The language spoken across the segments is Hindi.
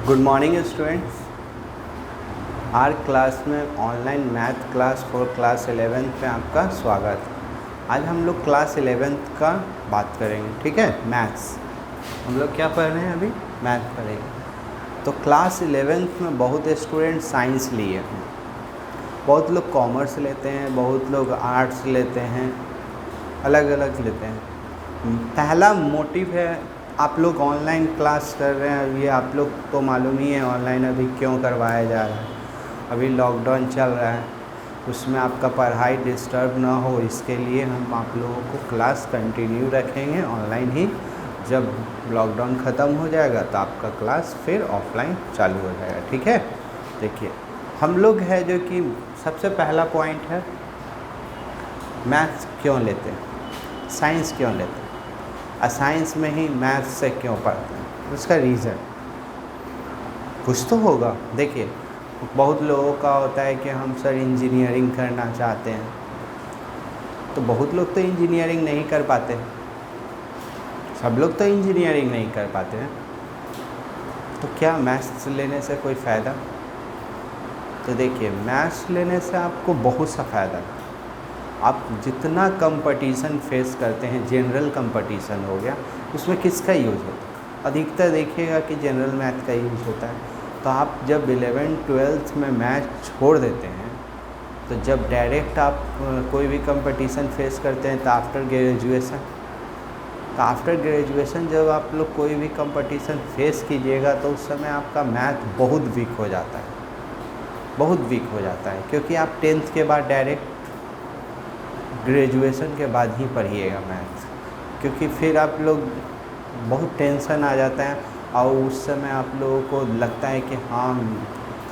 Good morning students. Our class में online math class for class 11th में आपका स्वागत। आज हम लोग क्लास 11th का बात करेंगे, ठीक है। मैथ्स हम लोग क्या पढ़ रहे हैं अभी, मैथ पढ़ेंगे। तो क्लास 11th में बहुत स्टूडेंट साइंस लिए हैं, बहुत लोग कॉमर्स लेते हैं, बहुत लोग आर्ट्स लेते हैं, अलग अलग लेते हैं। पहला मोटिव है, आप लोग ऑनलाइन क्लास कर रहे हैं, ये आप लोग को मालूम ही है ऑनलाइन अभी क्यों करवाया जा रहा है। अभी लॉकडाउन चल रहा है, उसमें आपका पढ़ाई डिस्टर्ब ना हो, इसके लिए हम आप लोगों को क्लास कंटिन्यू रखेंगे ऑनलाइन ही। जब लॉकडाउन ख़त्म हो जाएगा तो आपका क्लास फिर ऑफलाइन चालू हो जाएगा, ठीक है। देखिए हम लोग है जो कि सबसे पहला पॉइंट है, मैथ्स क्यों लेते हैं, साइंस क्यों लेते हैं, साइंस में ही मैथ्स से क्यों पढ़ते हैं, उसका रीज़न कुछ तो होगा। देखिए बहुत लोगों का होता है कि हम सर इंजीनियरिंग करना चाहते हैं, तो बहुत लोग तो इंजीनियरिंग नहीं कर पाते, सब लोग तो इंजीनियरिंग नहीं कर पाते हैं। तो क्या मैथ्स लेने से कोई फ़ायदा? तो देखिए मैथ्स लेने से आपको बहुत सा फ़ायदा है। आप जितना कंपटीशन फेस करते हैं, जनरल कंपटीशन हो गया, उसमें किसका यूज़ होता है? अधिकतर देखिएगा कि जनरल मैथ का यूज़ होता है। तो आप जब 11th-12th में मैथ छोड़ देते हैं, तो जब डायरेक्ट आप कोई भी कंपटीशन फेस करते हैं, तो आफ्टर ग्रेजुएशन जब आप लोग कोई भी कंपटीशन फेस कीजिएगा, तो उस समय आपका मैथ बहुत वीक हो जाता है, बहुत वीक हो जाता है, क्योंकि आप 10th के बाद डायरेक्ट ग्रेजुएशन के बाद ही पढ़िएगा मैथ्स, क्योंकि फिर आप लोग बहुत टेंशन आ जाता है और उस समय आप लोगों को लगता है कि हाँ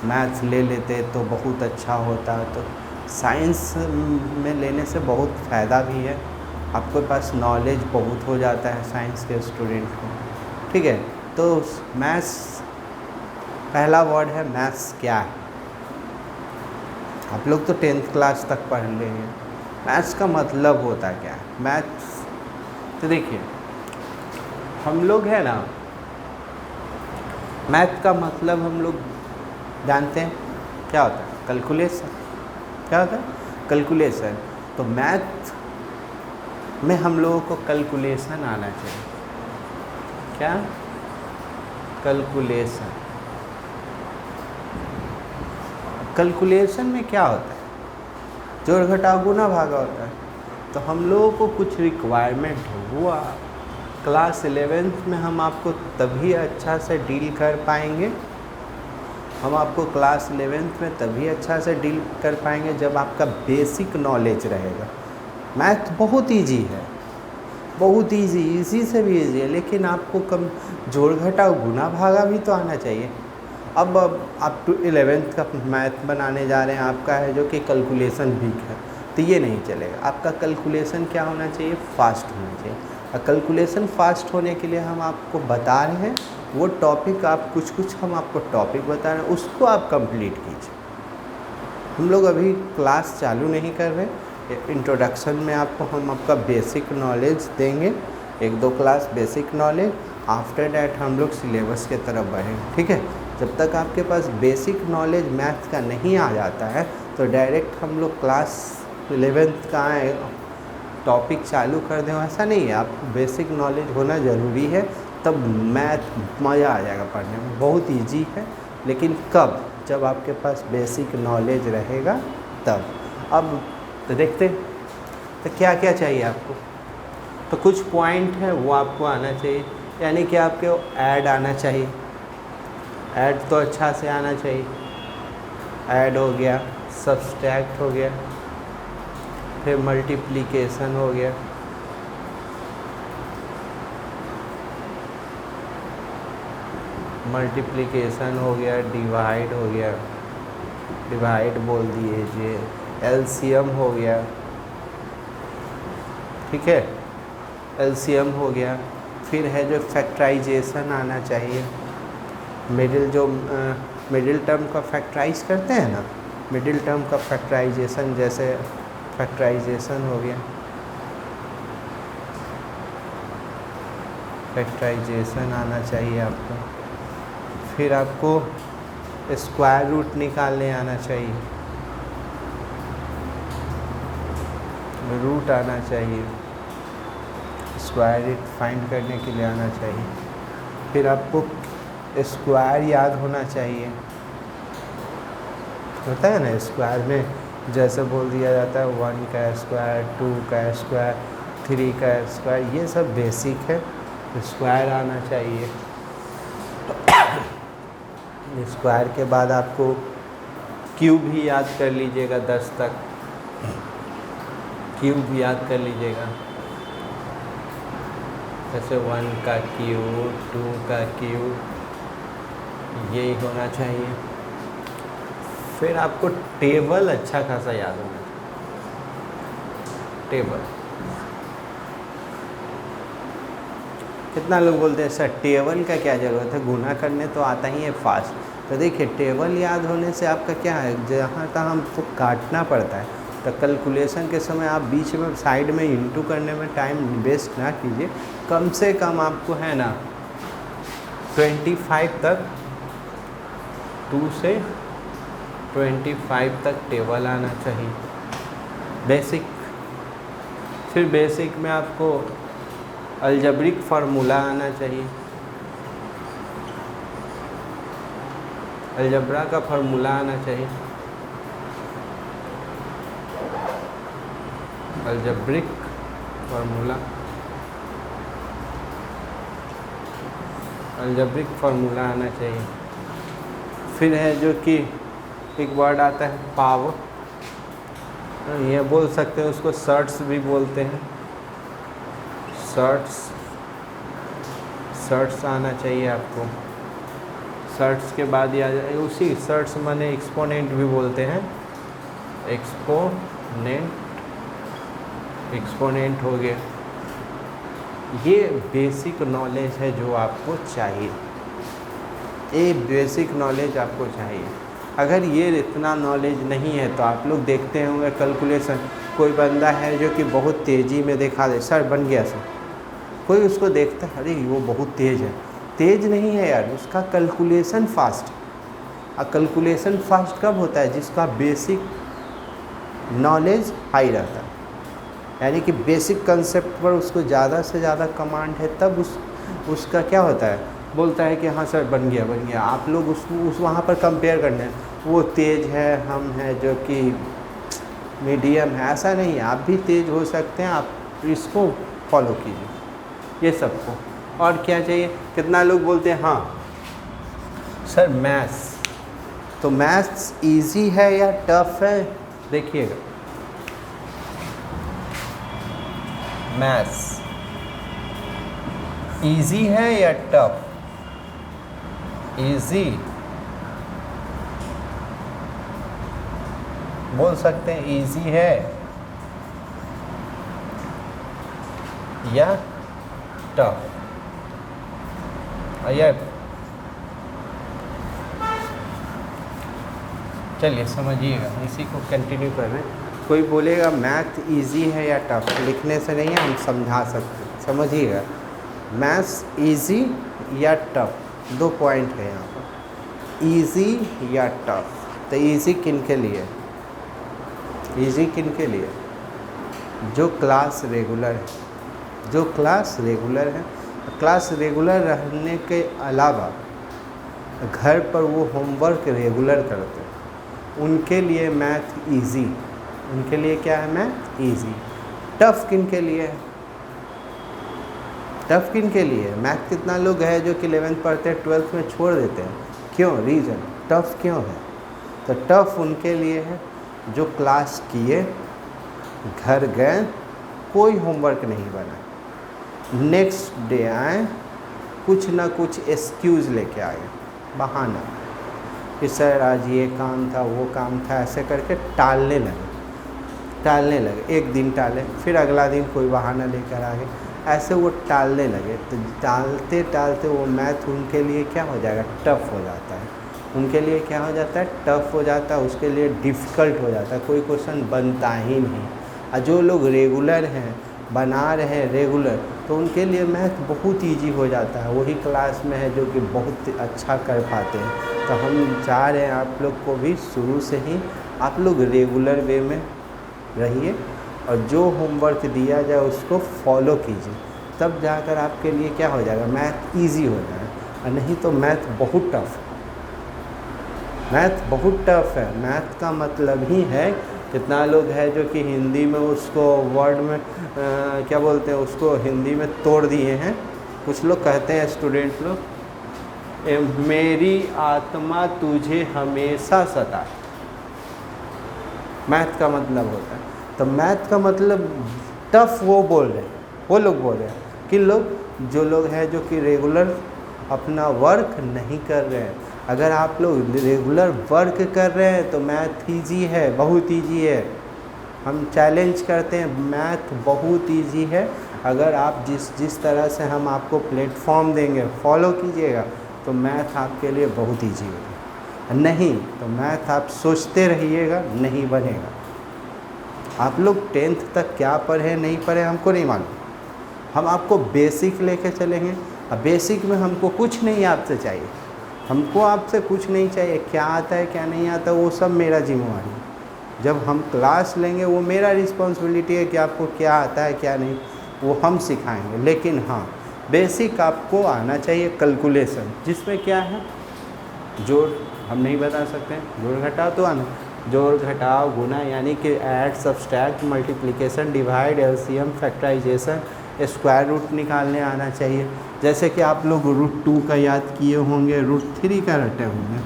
मैथ्स ले लेते तो बहुत अच्छा होता। तो साइंस में लेने से बहुत फ़ायदा भी है, आपके पास नॉलेज बहुत हो जाता है साइंस के स्टूडेंट को, ठीक है। तो मैथ्स पहला वर्ड है, मैथ्स क्या है? आप लोग तो 10th क्लास तक पढ़ लेंगे, मैथ्स का मतलब होता है क्या है मैथ्स। तो देखिए हम लोग है ना, मैथ का मतलब हम लोग जानते हैं क्या होता है, कैलकुलेशन। क्या होता है? कैलकुलेशन। तो मैथ में हम लोगों को कैलकुलेशन आना चाहिए। क्या? कैलकुलेशन। कैलकुलेशन में क्या होता है? जोड़ घटाव गुना भागा होता है। तो हम लोगों को कुछ रिक्वायरमेंट हुआ, क्लास 11th में हम आपको तभी अच्छा से डील कर पाएंगे, हम आपको क्लास 11th में तभी अच्छा से डील कर पाएंगे जब आपका बेसिक नॉलेज रहेगा। मैथ बहुत इजी है, बहुत इजी से भी इजी है, लेकिन आपको कम जोड़ घटाव गुना भागा भी तो आना चाहिए। अब आप 11th का मैथ बनाने जा रहे हैं, आपका है जो कि कैलकुलेशन वीक है, तो ये नहीं चलेगा। आपका कैलकुलेशन क्या होना चाहिए? फास्ट होना चाहिए। और कैलकुलेशन फास्ट होने के लिए हम आपको बता रहे हैं वो टॉपिक, आप कुछ हम आपको टॉपिक बता रहे हैं, उसको आप कंप्लीट कीजिए। हम लोग अभी क्लास चालू नहीं कर रहे, इंट्रोडक्शन में आपको हम आपका बेसिक नॉलेज देंगे, 1-2 class basic knowledge. After that हम लोग सिलेबस के तरफ बढ़ेंगे, ठीक है। जब तक आपके पास बेसिक नॉलेज मैथ का नहीं आ जाता है, तो डायरेक्ट हम लोग क्लास 11th का टॉपिक चालू कर दें, ऐसा नहीं है। आपको बेसिक नॉलेज होना ज़रूरी है, तब मैथ मज़ा आ जाएगा पढ़ने में, बहुत इजी है। लेकिन कब? जब आपके पास बेसिक नॉलेज रहेगा तब। अब तो देखते हैं तो क्या क्या चाहिए आपको। तो कुछ पॉइंट है वो आपको आना चाहिए, यानी कि आपको ऐड आना चाहिए, ऐड तो अच्छा से आना चाहिए। ऐड हो गया, सब्सट्रैक्ट हो गया, फिर मल्टीप्लिकेशन हो गया, मल्टीप्लिकेशन हो गया, डिवाइड हो गया, डिवाइड बोल दीजिए, एलसीएम हो गया, ठीक है, एलसीएम हो गया। फिर है जो फैक्टराइजेशन आना चाहिए, मिडिल टर्म का फैक्टराइज करते हैं ना, मिडिल टर्म का फैक्टराइजेशन, जैसे फैक्टराइजेशन हो गया, फैक्टराइजेशन आना चाहिए आपको। फिर आपको स्क्वायर रूट निकालने आना चाहिए, रूट आना चाहिए, स्क्वायर रूट फाइंड करने के लिए आना चाहिए। फिर आपको स्क्वायर याद होना चाहिए, होता है ना स्क्वायर में जैसे बोल दिया जाता है 1 का स्क्वायर, 2 का स्क्वायर, 3 का स्क्वायर, ये सब बेसिक है। स्क्वायर आना चाहिए। स्क्वायर के बाद आपको क्यूब भी याद कर लीजिएगा 10 तक, क्यूब भी याद कर लीजिएगा, जैसे 1 का क्यूब, 2 का क्यूब, यही होना चाहिए। फिर आपको टेबल अच्छा खासा याद होना चाहिए। टेबल, कितना लोग बोलते हैं सर टेबल का क्या ज़रूरत है, गुना करने तो आता ही है फास्ट। तो देखिए टेबल याद होने से आपका क्या है, जहाँ तक हमको काटना पड़ता है तो कैलकुलेशन के समय आप बीच में साइड में इंटू करने में टाइम वेस्ट ना कीजिए। कम से कम आपको है ना 25 तक, 2 से 25 तक टेबल आना चाहिए बेसिक। फिर बेसिक में आपको अलजेब्रिक फार्मूला आना चाहिए, अलजेब्रा का फार्मूला आना चाहिए, अलजेब्रिक फार्मूला, अलजेब्रिक फार्मूला आना चाहिए। फिर है जो कि एक वर्ड आता है पावर, ये बोल सकते हैं, उसको सर्ट्स भी बोलते हैं, सर्ट्स, सर्ट्स आना चाहिए आपको। सर्ट्स के बाद या उसी सर्ट्स माने एक्सपोनेंट भी बोलते हैं, एक्सपोनेंट, एक्सपोनेंट हो गया। ये बेसिक नॉलेज है जो आपको चाहिए, ये बेसिक नॉलेज आपको चाहिए। अगर ये इतना नॉलेज नहीं है तो आप लोग देखते होंगे कैलकुलेशन, कोई बंदा है जो कि बहुत तेज़ी में दिखा दे, सर बन गया सर, कोई उसको देखता है अरे वो बहुत तेज़ है, तेज़ नहीं है यार, उसका कैलकुलेशन फास्ट है। और कैलकुलेशन फास्ट कब होता है, जिसका बेसिक नॉलेज हाई रहता है, यानी कि बेसिक कंसेप्ट पर उसको ज़्यादा से ज़्यादा कमांड है, तब उसका क्या होता है, बोलता है कि हाँ सर बन गया बन गया। आप लोग उस वहाँ पर कंपेयर करने, वो तेज़ है, हम हैं जो कि मीडियम है, ऐसा नहीं है, आप भी तेज़ हो सकते हैं। आप इसको फॉलो कीजिए ये सबको। और क्या चाहिए, कितना लोग बोलते हैं हाँ सर मैथ्स, तो मैथ्स इजी है या टफ है, देखिएगा मैथ्स इजी है या टफ, इजी बोल सकते हैं, इजी है या टफ, या चलिए समझिएगा, इसी को कंटिन्यू कर रहे हैं। कोई बोलेगा मैथ इजी है या टफ, लिखने से नहीं है, हम समझा सकते हैं, समझिएगा। मैथ्स इजी या टफ, 2 पॉइंट है यहाँ पर, इजी या टफ। तो इजी किन के लिए, इजी किन के लिए, जो क्लास रेगुलर है, जो क्लास रेगुलर है। क्लास रेगुलर रहने के अलावा घर पर वो होमवर्क रेगुलर करते हैं, उनके लिए मैथ इजी, उनके लिए क्या है मैथ इजी। टफ किन के लिए है, टफ किन के लिए, मैथ कितना लोग है जो कि 11th पढ़ते हैं 12th में छोड़ देते हैं, क्यों, रीज़न टफ क्यों है। तो टफ उनके लिए है जो क्लास किए, घर गए, कोई होमवर्क नहीं बना, नेक्स्ट डे आए, कुछ ना कुछ एक्सक्यूज़ लेके आए, बहाना कि सर आज ये काम था वो काम था, ऐसे करके टालने लगे, एक दिन टाले, फिर अगला दिन कोई बहाना लेकर आ गए, ऐसे वो टालने लगे। तो टालते टालते वो मैथ उनके लिए क्या हो जाएगा, टफ हो जाता है, उनके लिए क्या हो जाता है, टफ हो जाता है, उसके लिए डिफ़िकल्ट हो जाता है, कोई क्वेश्चन बनता ही नहीं। और जो लोग रेगुलर हैं, बना रहे हैं रेगुलर, तो उनके लिए मैथ बहुत इजी हो जाता है। वही क्लास में है जो कि बहुत अच्छा कर पाते हैं। तो हम चाह रहे हैं आप लोग को भी शुरू से ही आप लोग रेगुलर वे में रहिए और जो होमवर्क दिया जाए उसको फॉलो कीजिए, तब जाकर आपके लिए क्या हो जाएगा, मैथ इजी हो जाएगा। और नहीं तो मैथ बहुत टफ है, मैथ बहुत टफ है। मैथ का मतलब ही है, कितना लोग हैं जो कि हिंदी में उसको वर्ड में क्या बोलते हैं, उसको हिंदी में तोड़ दिए हैं। कुछ लोग कहते हैं स्टूडेंट लोग, मेरी आत्मा तुझे हमेशा सता, मैथ का मतलब होता है। तो मैथ का मतलब टफ वो बोल रहे हैं, वो लोग बोल रहे हैं कि लोग जो लोग हैं जो कि रेगुलर अपना वर्क नहीं कर रहे हैं। अगर आप लोग रेगुलर वर्क कर रहे हैं तो मैथ ईजी है, बहुत ईजी है। हम चैलेंज करते हैं, मैथ बहुत ईजी है। अगर आप जिस तरह से हम आपको प्लेटफॉर्म देंगे, फॉलो कीजिएगा, तो मैथ आपके लिए बहुत ईजी होगा। नहीं तो मैथ आप सोचते रहिएगा, नहीं बनेगा। आप लोग 10th तक क्या पढ़े नहीं पढ़े हमको नहीं मालूम, हम आपको बेसिक लेके चलेंगे। अब बेसिक में हमको कुछ नहीं आपसे चाहिए, हमको आपसे कुछ नहीं चाहिए। क्या आता है क्या नहीं आता वो सब मेरा जिम्मेवारी है। जब हम क्लास लेंगे वो मेरा रिस्पॉन्सिबिलिटी है कि आपको क्या आता है क्या नहीं, वो हम सिखाएंगे। लेकिन हाँ, बेसिक आपको आना चाहिए। कैलकुलेशन जिसमें क्या है, जोड़ हम नहीं बता सकते, जोड़ घटाव तो आना, जोड़ घटाव गुना यानी कि add subtract multiplication divide LCM factorisation square root निकालने आना चाहिए। जैसे कि आप लोग √2 का याद किए होंगे, √3 का रटे होंगे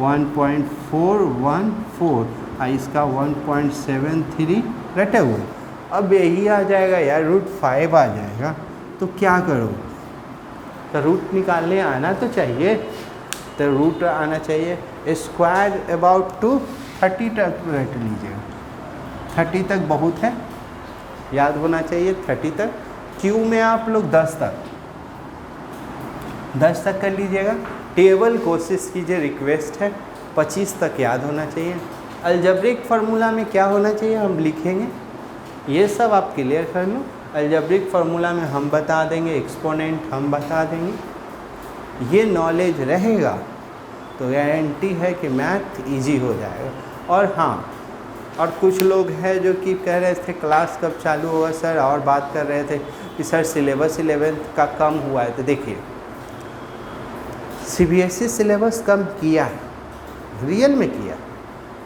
1.414 और इसका 1.73 रटे हुए। अब यही आ जाएगा यार, √5 आ जाएगा, तो क्या करो, तो रूट निकालने आना तो चाहिए, तो रूट आना चाहिए। स्क्वायर अबाउट टू 30 तक रट लीजिएगा, 30 तक बहुत है, याद होना चाहिए 30 तक। क्यू में आप लोग 10 तक कर लीजिएगा। टेबल कोशिश कीजिए, रिक्वेस्ट है, 25 तक याद होना चाहिए। अलजेब्रिक फार्मूला में क्या होना चाहिए हम लिखेंगे, ये सब आप क्लियर कर लो। अलजेब्रिक फार्मूला में हम बता देंगे, एक्सपोनेंट हम बता देंगे। ये नॉलेज रहेगा तो गारंटी है कि मैथ इजी हो जाएगा। और हाँ, और कुछ लोग हैं जो कि कह रहे थे क्लास कब चालू होगा सर, और बात कर रहे थे कि सर सिलेबस 11th का कम हुआ है। तो देखिए, सीबीएसई सिलेबस कम किया है, रियल में किया,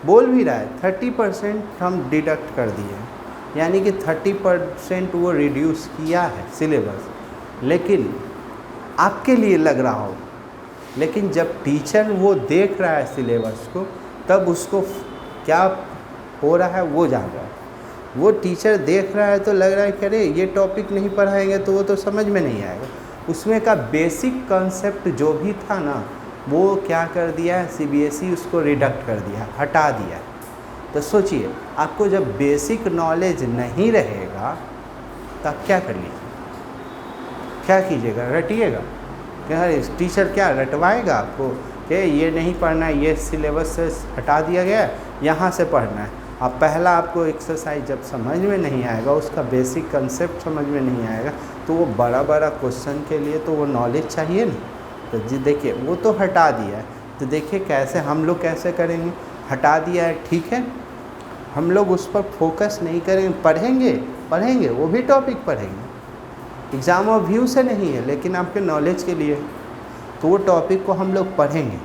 बोल भी रहा है 30% हम डिडक्ट कर दिए हैं, यानी कि 30% वो रिड्यूस किया है सिलेबस। लेकिन आपके लिए लग रहा हो, लेकिन जब टीचर वो देख रहा है सिलेबस को, तब उसको क्या हो रहा है वो जान रहा है। वो टीचर देख रहा है तो लग रहा है कि अरे ये टॉपिक नहीं पढ़ाएंगे तो वो तो समझ में नहीं आएगा। उसमें का बेसिक कॉन्सेप्ट जो भी था ना, वो क्या कर दिया है सीबीएसई, उसको रिडक्ट कर दिया, हटा दिया। तो सोचिए, आपको जब बेसिक नॉलेज नहीं रहेगा तो आप क्या कर लीजिए, क्या कीजिएगा, रटिएगा क्या, टीचर क्या रटवाएगा आपको कि ये नहीं पढ़ना है, ये सिलेबस से हटा दिया गया है, यहाँ से पढ़ना है। अब पहला आपको एक्सरसाइज जब समझ में नहीं आएगा, उसका बेसिक कंसेप्ट समझ में नहीं आएगा, तो वो बड़ा बड़ा क्वेश्चन के लिए तो वो नॉलेज चाहिए ना। तो जी देखिए, वो तो हटा दिया है, तो देखिए कैसे हम लोग कैसे करेंगे। हटा दिया है, ठीक है, हम लोग उस पर फोकस नहीं करेंगे, पढ़ेंगे वो भी टॉपिक पढ़ेंगे, एग्ज़ाम और व्यू से नहीं है, लेकिन आपके नॉलेज के लिए, तो वो टॉपिक को हम लोग पढ़ेंगे,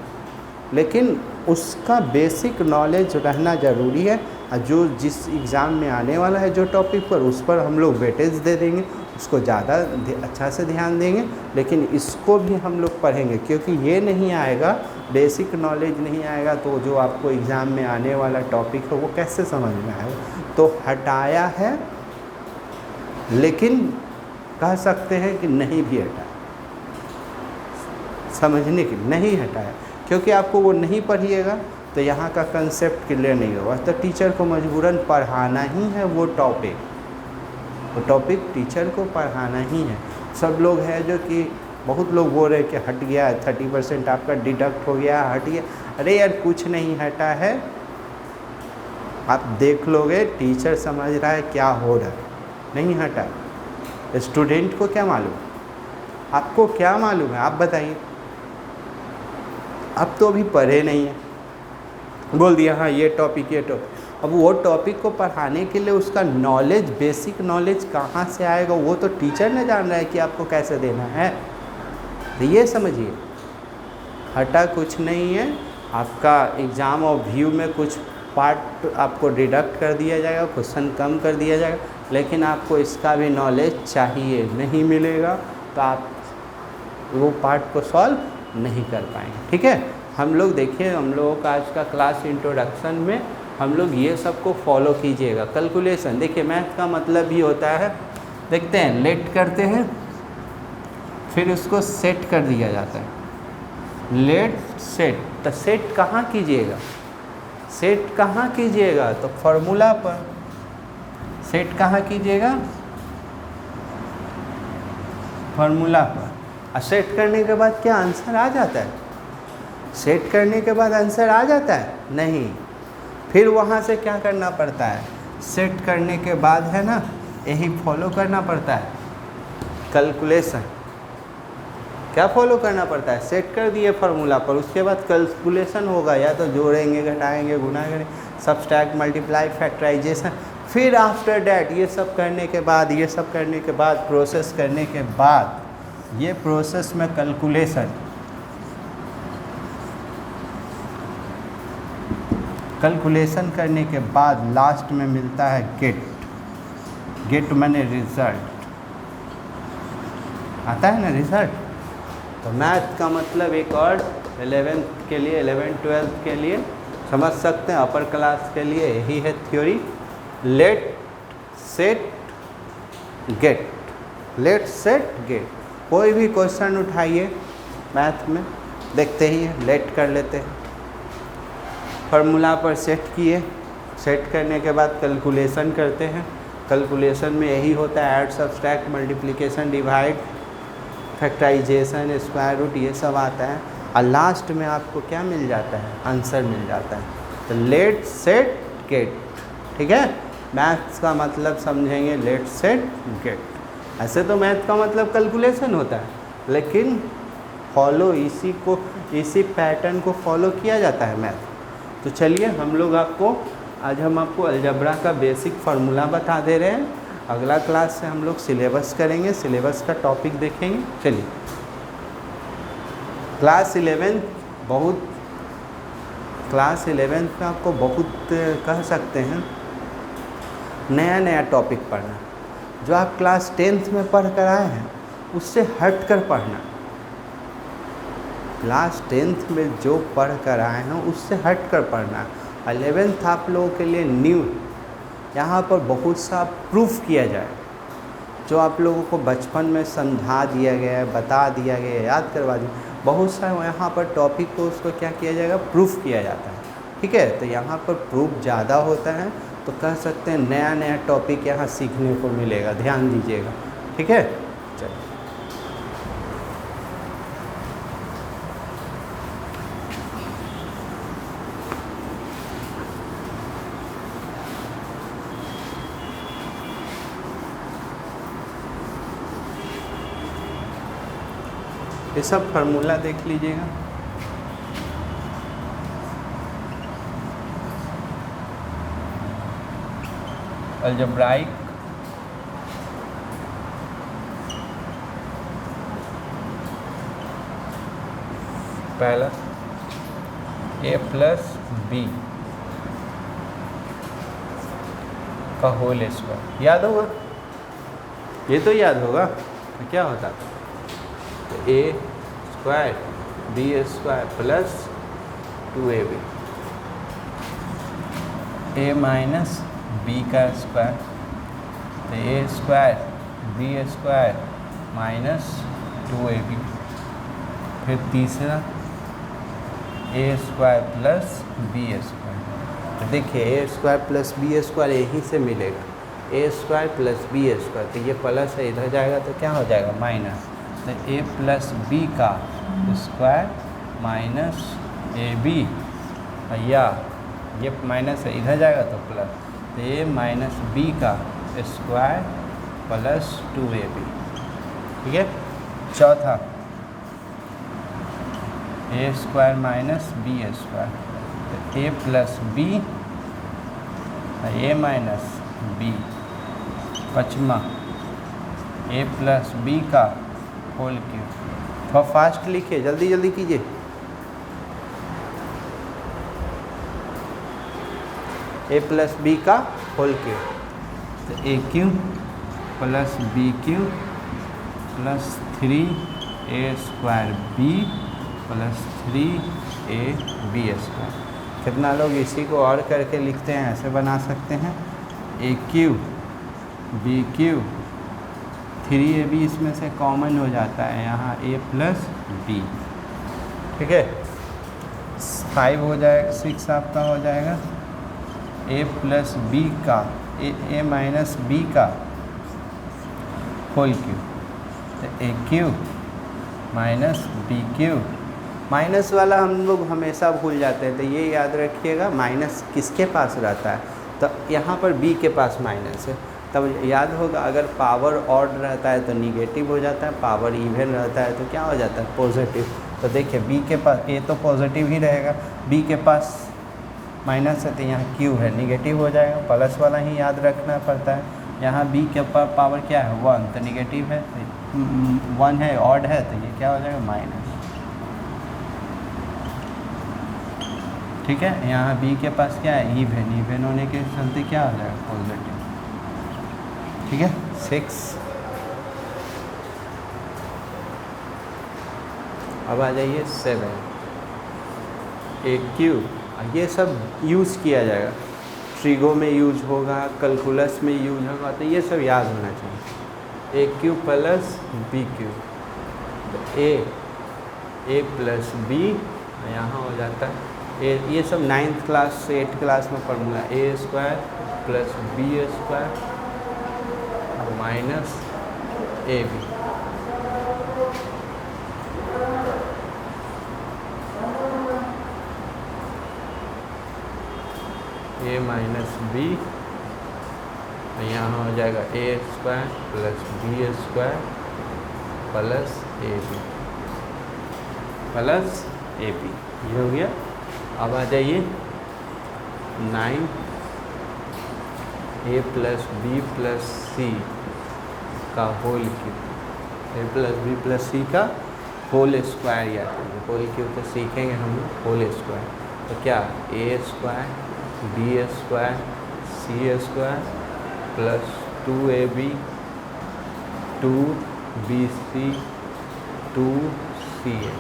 लेकिन उसका बेसिक नॉलेज रहना ज़रूरी है। और जो जिस एग्ज़ाम में आने वाला है जो टॉपिक पर, उस पर हम लोग वेटेज दे देंगे, उसको ज़्यादा अच्छा से ध्यान देंगे। लेकिन इसको भी हम लोग पढ़ेंगे, क्योंकि ये नहीं आएगा, बेसिक नॉलेज नहीं आएगा तो जो आपको एग्ज़ाम में आने वाला टॉपिक है वो कैसे समझ में आएगा। तो हटाया है, लेकिन कह सकते हैं कि नहीं भी हटाया, समझने के लिए नहीं हटाया, क्योंकि आपको वो नहीं पढ़िएगा तो यहाँ का कंसेप्ट क्लियर नहीं होगा। तो टीचर को मजबूरन पढ़ाना ही है वो टॉपिक टीचर को पढ़ाना ही है। सब लोग हैं जो कि बहुत लोग बोल रहे हैं कि हट गया है, 30% आपका डिडक्ट हो गया, हट गया। अरे यार कुछ नहीं हटा है, आप देख लोगे, टीचर समझ रहा है क्या हो रहा है, नहीं हटा। स्टूडेंट को क्या मालूम, आपको क्या मालूम है, आप बताइए। अब तो अभी पढ़े नहीं है, बोल दिया हाँ ये टॉपिक ये टॉपिक। अब वो टॉपिक को पढ़ाने के लिए उसका नॉलेज, बेसिक नॉलेज कहाँ से आएगा, वो तो टीचर ने जान रहा है कि आपको कैसे देना है। तो ये समझिए, हटा कुछ नहीं है, आपका एग्ज़ाम और व्यू में कुछ पार्ट आपको डिडक्ट कर दिया जाएगा, क्वेश्चन कम कर दिया जाएगा, लेकिन आपको इसका भी नॉलेज चाहिए, नहीं मिलेगा तो आप वो पार्ट को सॉल्व नहीं कर पाएंगे। ठीक है, हम लोग देखिए, हम लोगों का आज का क्लास इंट्रोडक्शन में हम लोग ये सब को फॉलो कीजिएगा। कैलकुलेशन देखिए, मैथ का मतलब ही होता है, देखते हैं लेट करते हैं फिर उसको सेट कर दिया जाता है, लेट सेट। तो सेट कहाँ कीजिएगा, सेट कहाँ कीजिएगा, तो फॉर्मूला पर। सेट कहाँ कीजिएगा, फॉर्मूला पर। और सेट करने के बाद क्या आंसर आ जाता है, सेट करने के बाद आंसर आ जाता है नहीं, फिर वहाँ से क्या करना पड़ता है, सेट करने के बाद है ना, यही फॉलो करना पड़ता है, कैलकुलेशन। क्या फॉलो करना पड़ता है, सेट कर दिए फार्मूला पर, उसके बाद कैलकुलेशन होगा, या तो जोड़ेंगे, घटाएंगे, गुणा करेंगे, सब्सट्रैक्ट, मल्टीप्लाई, फैक्टराइजेशन। फिर आफ्टर डैट ये सब करने के बाद, ये सब करने के बाद, प्रोसेस करने के बाद, ये प्रोसेस में कैलकुलेशन, कैलकुलेशन करने के बाद लास्ट में मिलता है गेट। गेट माने रिज़ल्ट, आता है ना रिज़ल्ट। तो मैथ का मतलब एक और 11th के लिए, 11th-12th के लिए समझ सकते हैं, अपर क्लास के लिए यही है theory, let set get, let set get. कोई भी क्वेश्चन उठाइए मैथ में, देखते ही है, लेट कर लेते हैं, फार्मूला पर सेट किए, सेट करने के बाद कैलकुलेशन करते हैं, कैलकुलेशन में यही होता है add, subtract, multiplication, divide, factorisation, square root, ये सब आता है, और लास्ट में आपको क्या मिल जाता है, आंसर मिल जाता है। तो लेट सेट गेट, ठीक है, मैथ्स का मतलब समझेंगे लेट सेट गेट। ऐसे तो मैथ का मतलब कैलकुलेशन होता है, लेकिन फॉलो इसी पैटर्न को फॉलो किया जाता है मैथ। तो चलिए हम लोग आज हम आपको अलजेब्रा का बेसिक फार्मूला बता दे रहे हैं। अगला क्लास से हम लोग सिलेबस करेंगे, सिलेबस का टॉपिक देखेंगे। चलिए, क्लास 11th में आपको बहुत कह सकते हैं नया नया टॉपिक पढ़ना, जो आप क्लास 10th में पढ़ कर आए हैं उससे हट कर पढ़ना। क्लास 10th में जो पढ़ कर आए हैं उससे हट कर पढ़ना। 11th आप लोगों के लिए न्यू, यहाँ पर बहुत सा प्रूफ किया जाए, जो आप लोगों को बचपन में समझा दिया गया है, बता दिया गया है, याद करवा दिया, बहुत सा यहाँ पर टॉपिक को उसको क्या किया जाएगा, प्रूफ किया जाता है। ठीक है, तो यहाँ पर प्रूफ ज़्यादा होता है, तो कह सकते हैं नया नया टॉपिक यहाँ सीखने को मिलेगा, ध्यान दीजिएगा। ठीक है, चलिए। ये सब फार्मूला देख लीजिएगा। अलजेब्राइक पहला a प्लस बी का होल स्क्वायर, याद होगा, ये तो याद होगा। तो क्या होता है, तो a square B square plus 2ab, a minus B का स्क्वायर, तो a square B square minus 2ab। फिर तीसरा a square plus B square, तो देखिए a square plus B square यहीं से मिलेगा, a square plus B square, तो ये प्लस है, इधर जाएगा तो क्या हो जाएगा, माइनस। तो a प्लस बी का स्क्वायर माइनस ab, या ये माइनस है, इधर जाएगा तो प्लस, तो a माइनस बी का स्क्वायर प्लस 2ab, ठीक है। चौथा a square minus B square, तो a plus B a minus B. पचमा a प्लस बी का होल क्यूब। थोड़ा फास्ट लिखिए, जल्दी जल्दी कीजिए। a प्लस बी का होल क्यूब, तो a cube plus B cube plus 3a square B plus 3ab square. कितना लोग इसी को और करके लिखते हैं, ऐसे बना सकते हैं, a cube B cube 3ab इसमें से कॉमन हो जाता है, यहाँ a प्लस बी, ठीक है। 5 हो जाएगा, 6 आपका हो जाएगा a प्लस बी का a माइनस बी का होल क्यूब, तो a cube minus B cube. Minus वाला हम लोग हमेशा भूल जाते हैं, तो ये याद रखिएगा, माइनस किसके पास रहता है, तो यहाँ पर b के पास माइनस है, तब याद होगा। अगर पावर ऑड रहता है तो निगेटिव हो जाता है, पावर इवन रहता है तो क्या हो जाता है, पॉजिटिव। तो देखिए b के पास a तो पॉजिटिव ही रहेगा, b के पास माइनस है तो यहाँ q है, निगेटिव हो जाएगा, प्लस वाला ही याद रखना पड़ता है। यहाँ b के पावर क्या है 1, तो निगेटिव है, 1 है, ऑड है, तो ये क्या हो जाएगा माइनस, ठीक है। यहाँ b के पास क्या है इवन, इवन होने के चलते क्या हो जाएगा पॉजिटिव, ठीक है। 6 अब आ जाइए 7 a क्यूब। ये सब यूज़ किया जाएगा, ट्रिगो में यूज होगा, कैलकुलस में यूज होगा, तो ये सब याद होना चाहिए। a cube plus b cube, तो a प्लस b यहाँ हो जाता है ये सब 9th क्लास से 8th क्लास में formula, a square plus b square minus ab। a minus b, यहाँ हो जाएगा a square plus b square plus ab plus ab, ये हो गया। अब आ जाइए 9 a plus b plus c का whole cube, a plus b plus c का होल स्क्वायर याद करिए, होल क्यूब तो सीखेंगे हम लोग होल स्क्वायर। तो क्या a square b square c square plus 2ab 2bc 2ca।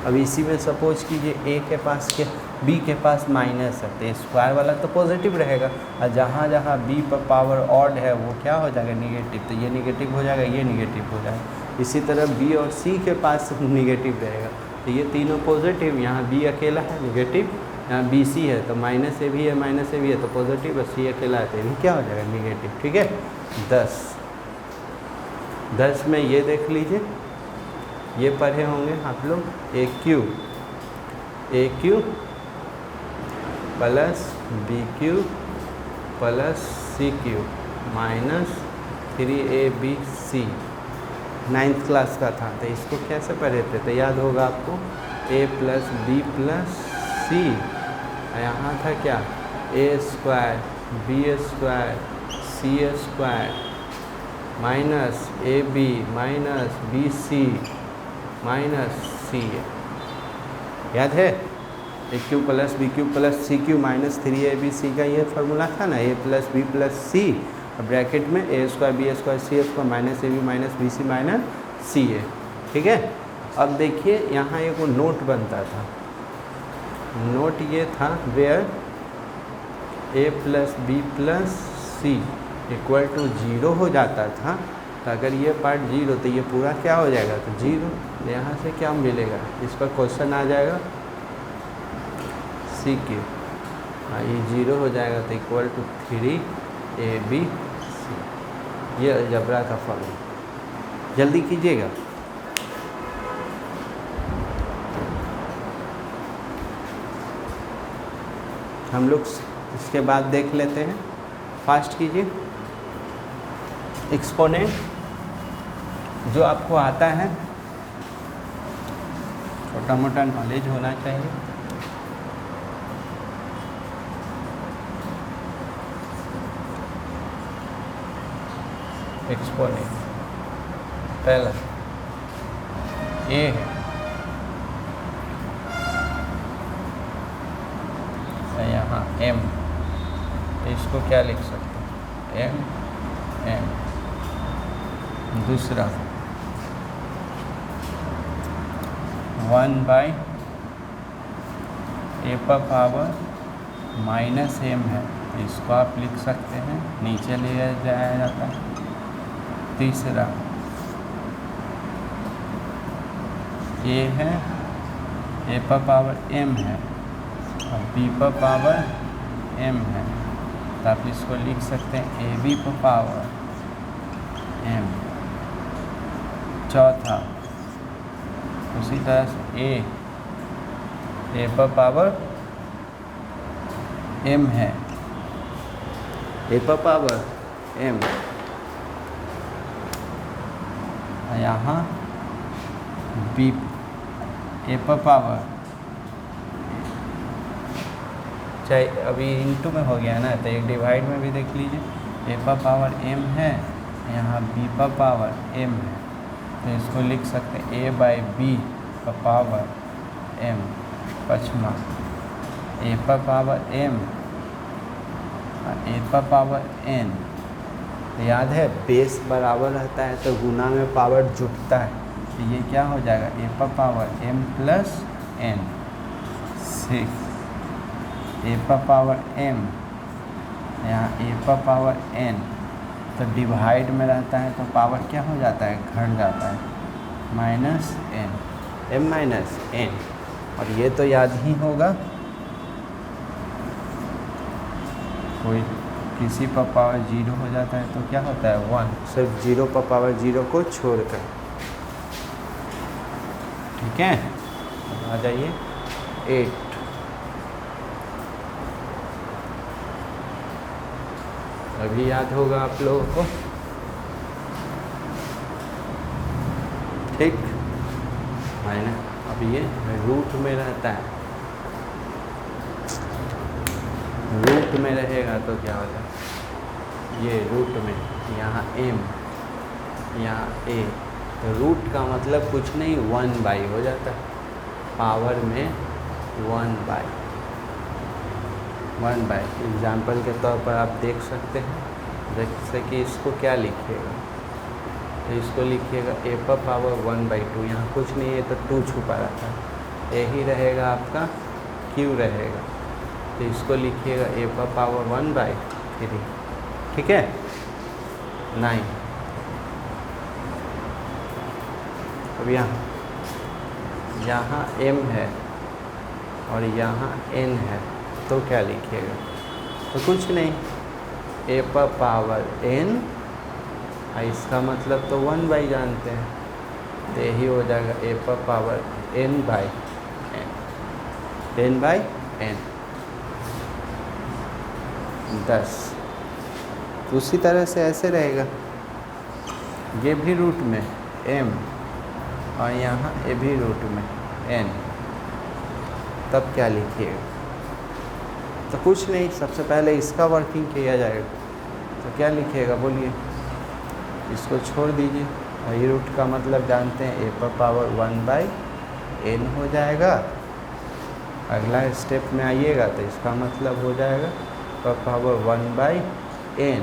अब इसी में सपोज कीजिए a के पास क्या b के पास माइनस है, तो स्क्वायर वाला तो पॉजिटिव रहेगा, और जहाँ जहाँ b पर पावर ऑड है वो क्या हो जाएगा निगेटिव, तो ये निगेटिव हो जाएगा, ये निगेटिव हो जाएगा। इसी तरह b और c के पास निगेटिव रहेगा, तो ये तीनों पॉजिटिव, यहाँ b अकेला है निगेटिव, यहाँ बी सी है तो माइनस ए भी है, माइनस ए भी है तो पॉजिटिव, और सी अकेला है तो ये क्या हो जाएगा निगेटिव, ठीक है। 10 में ये देख लीजिए, ये पढ़े होंगे आप लोग, A cube plus B cube plus C cube minus 3abc 9th class का था, तो इसको कैसे पढ़े थे, तो याद होगा आपको a plus B plus C, यहाँ था क्या a square B square C square minus A B minus B C minus C A, याद है। A cube plus B cube plus C cube minus 3abc का ये फार्मूला था ना, a plus B plus C, bracket में a square B square C square minus A B minus B C minus C A, ठीक है। अब देखिए यहाँ एक वो नोट बनता था, नोट ये था where a plus B plus C equal to 0 हो जाता था, तो अगर ये पार्ट 0 तो ये पूरा क्या हो जाएगा, तो 0। यहाँ से क्या मिलेगा, इस पर क्वेश्चन आ जाएगा सी क्यू, ये 0 हो जाएगा तो इक्वल टू 3abc, ये अलजेब्रा का फॉर्मूला, जल्दी कीजिएगा। हम लोग इसके बाद देख लेते हैं, फास्ट कीजिए। एक्सपोनेंट जो आपको आता है, छोटा मोटा नॉलेज होना चाहिए। एक्सपोनेंट पहला ए है, यहाँ m, तो इसको क्या लिख सकते हैं, m। दूसरा 1/a⁻m है, तो इसको आप लिख सकते हैं, नीचे ले जाया जाता है। तीसरा a है, a⁻m है और b⁻m है, तो आप इसको लिख सकते हैं ab⁻m। चौथा उसी तरह से a⁻m है, a⁻m, यहाँ b a⁻, चाहे अभी इंटू में हो गया ना, तो एक डिवाइड में भी देख लीजिए, a⁻m है, यहाँ b⁻m है, तो इसको लिख सकते हैं a/b⁻m। पचमा a⁻m a⁻n, याद है बेस बराबर रहता है तो गुना में पावर जुटता है, तो ये क्या हो जाएगा a⁻m + n। 6 a⁻m, यहाँ a⁻n, तो डिवाइड में रहता है तो पावर क्या हो जाता है, घट जाता है, -n, m-n। और ये तो याद ही होगा, कोई किसी पर पावर 0 हो जाता है तो क्या होता है 1, सिर्फ 0 पर पावर 0 को छोड़कर। ठीक है, आ जाइए 8। अभी याद होगा आप लोगों को, ठीक है ना। अब ये रूट में रहता है, रूट में रहेगा तो क्या होगा, ये रूट में, यहाँ m, यहाँ a, तो रूट का मतलब कुछ नहीं 1/, हो जाता है पावर में 1/। एग्जाम्पल के तौर पर आप देख सकते हैं, जैसे कि इसको क्या लिखिएगा, तो इसको लिखिएगा a⁻1/2, यहाँ कुछ नहीं है तो 2 छुपा रहता है, यही रहेगा आपका q रहेगा, तो इसको लिखिएगा a⁻1/3। ठीक है, 9। अब यहाँ m है और यहाँ n है, तो क्या लिखिएगा, तो कुछ नहीं a⁻n, इसका मतलब तो 1/, जानते हैं, तो यही हो जाएगा a⁻n/n। 10। उसी तरह से ऐसे रहेगा, ये भी रूट में m और यहाँ ये भी रूट में n, तब क्या लिखिएगा, तो कुछ नहीं, सबसे पहले इसका वर्किंग किया जाएगा, तो क्या लिखिएगा बोलिए, इसको छोड़ दीजिए, और ये रूट का मतलब जानते हैं a⁻1/n हो जाएगा। अगला स्टेप में आइएगा तो इसका मतलब हो जाएगा a⁻1/n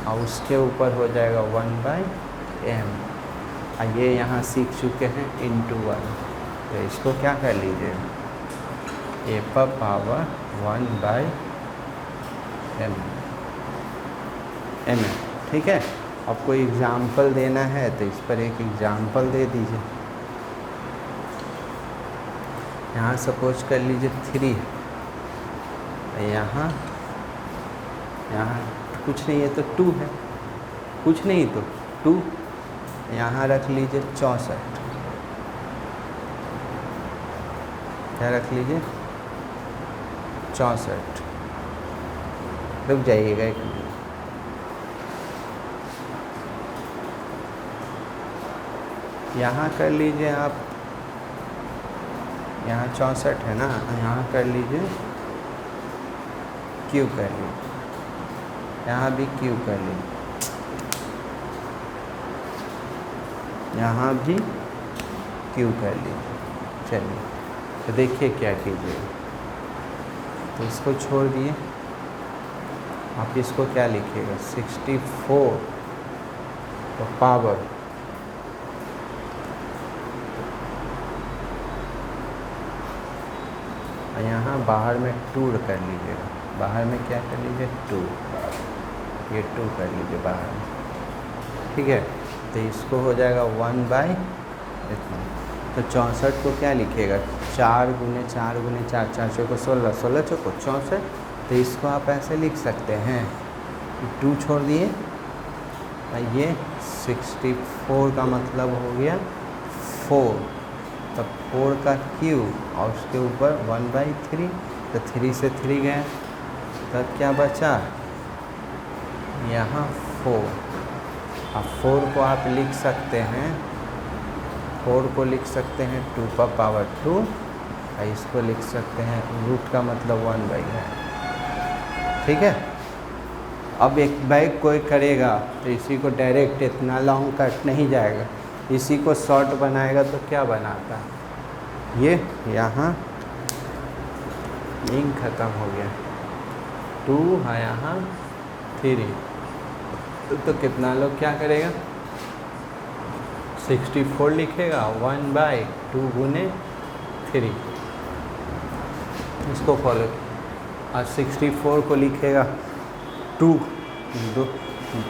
और उसके ऊपर हो जाएगा 1/m। ये यहाँ सीख चुके हैं × 1, तो इसको क्या कर लीजिए a⁻1/m। ठीक है, अब कोई एग्ज़ाम्पल देना है तो इस पर एक एग्ज़ाम्पल दे दीजिए। यहाँ सपोज कर लीजिए 3, यहाँ कुछ नहीं है तो 2 है, कुछ नहीं तो 2, यहाँ रख लीजिए 64, क्या रख लीजिए 64। रुक जाइएगा एक मिनट, यहाँ कर लीजिए आप, यहाँ 64 है ना, यहाँ कर लीजिए Q कर लीजिए, यहाँ भी Q कर लीजिए, यहाँ भी Q कर लीजिए। चलिए तो देखिए क्या कीजिए, तो इसको छोड़ दिए, आप इसको क्या लिखिएगा 64 तो पावर यहाँ बाहर में 2 कर लीजिएगा, बाहर में क्या कर लीजिए 2, ये 2 कर लीजिए बाहर में, ठीक है। तो इसको हो जाएगा 1 इतना। तो 64 को क्या लिखिएगा 4 गुने 4 गुने 4, 4 चौको 16, 16 चौको 64। तो इसको आप ऐसे लिख सकते हैं, 2 छोड़ दिए, ये 64 का मतलब हो गया 4, तब 4 का क्यूब और उसके ऊपर 1/3, तो 3 से 3 गए, तब क्या बचा यहाँ 4। अब 4 को आप लिख सकते हैं, 4 को लिख सकते हैं 2 का पावर 2, और इसको लिख सकते हैं रूट का मतलब 1 है, ठीक है। अब एक बैग कोई करेगा तो इसी को डायरेक्ट इतना लॉन्ग कट नहीं जाएगा, इसी को शॉर्ट बनाएगा तो क्या बनाता, ये यहाँ इंक ख़त्म हो गया, 2 है यहाँ 3, तो कितना लोग क्या करेगा 64 लिखेगा 1/2 गुने 3, इसको फॉलो। और 64 को लिखेगा 2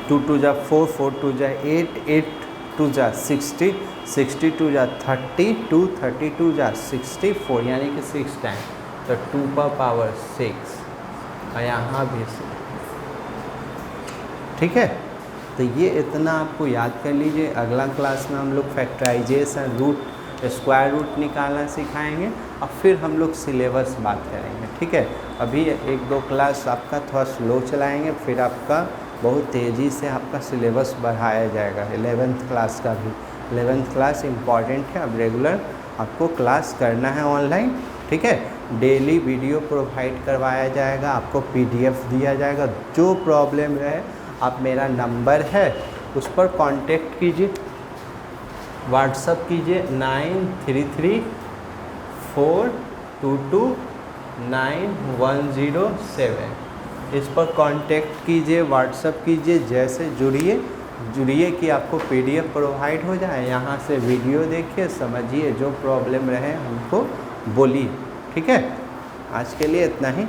2 जा 4, 4 2 जा 8, 8 2 जा 60, 60 2 जा 32, 32 जा 64, यानी कि 6 टाइम, तो 2 का पावर 6, और यहाँ भी 6, ठीक है। तो ये इतना आपको याद कर लीजिए। अगला क्लास में हम लोग फैक्टराइजेशन, रूट, स्क्वायर रूट निकालना सिखाएंगे, और फिर हम लोग सिलेबस बात करेंगे, ठीक है। अभी 1-2 क्लास आपका थोड़ा स्लो चलाएंगे, फिर आपका बहुत तेज़ी से आपका सिलेबस बढ़ाया जाएगा। 11th क्लास का भी, 11th क्लास इम्पॉर्टेंट है, अब रेगुलर आपको क्लास करना है ऑनलाइन, ठीक है। डेली वीडियो प्रोवाइड करवाया जाएगा, आपको PDF दिया जाएगा। जो प्रॉब्लम रहे आप, मेरा नंबर है उस पर कांटेक्ट कीजिए, व्हाट्सअप कीजिए 9334229107, इस पर कांटेक्ट कीजिए, व्हाट्सअप कीजिए, जैसे जुड़िए कि आपको PDF प्रोवाइड हो जाए, यहाँ से वीडियो देखिए, समझिए, जो प्रॉब्लम रहे हमको बोलिए, ठीक है। आज के लिए इतना ही।